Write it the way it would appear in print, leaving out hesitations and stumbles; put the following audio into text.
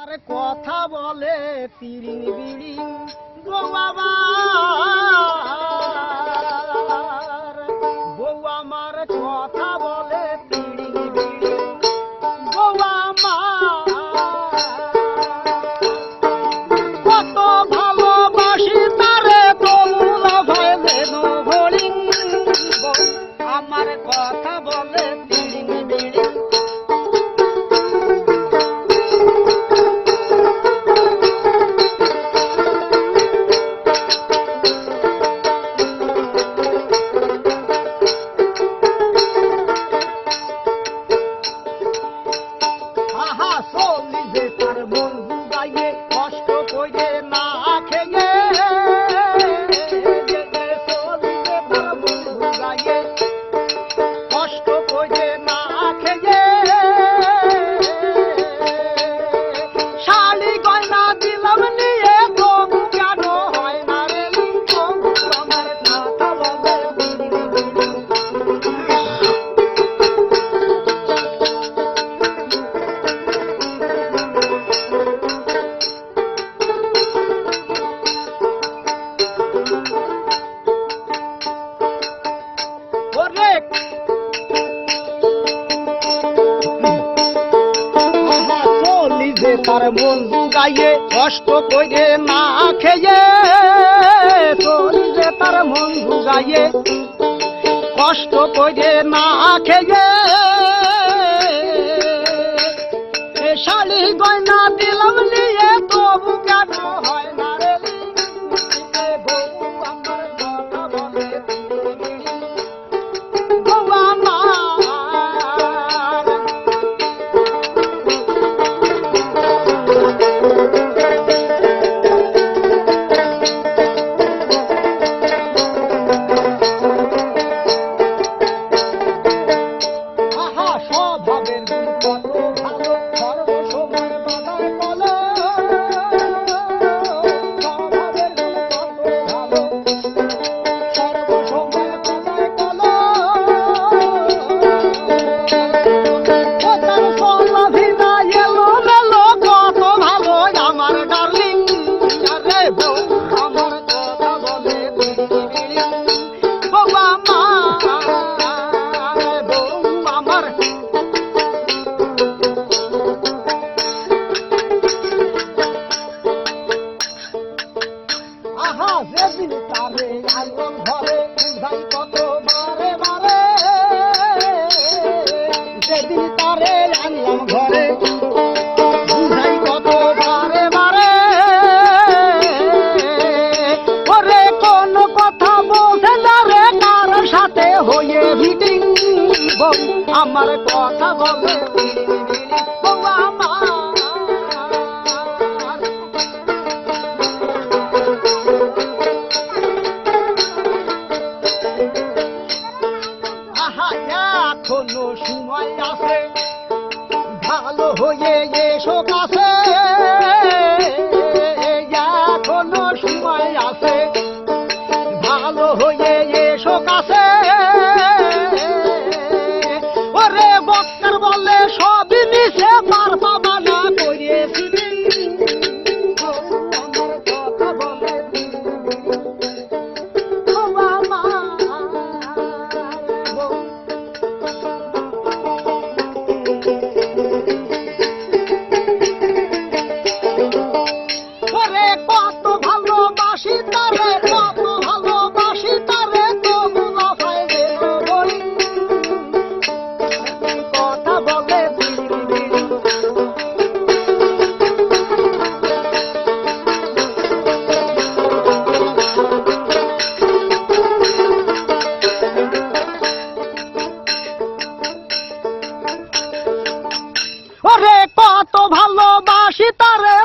আর কথা বলে তিরিং বিড়িং গো বাবা বউ আমার কথা বলে তিরিং বিড়িং গো কত ভালোবাসি তারে তোমরা ভাইলে নভরিং আমার কথা বলে তিরিং বিড়িং তার মন গাইয়ে কষ্ট করে না খেয়ে চলিলে তার মন গাইয়ে কষ্ট করে না খেয়ে শাড়ি গয়না দিলাম নিয়ে তবু কেন হয় না রে বউ আমার কথা বলে বউ আমার আমার কথা বলে বউ আমার এখনো সময় আছে ভালো হয়ে এসো কাছে এখনো সময় আছে ভালো হয়ে এসো কাছে বলে সবই মিশে পার পাবা না করেছি আমার কথা বলে ওরে কত ভালোবাসি তারে কত ভালোবাসি তারে তবু না পাইলে বলি ওরে কত ভালোবাসি তারে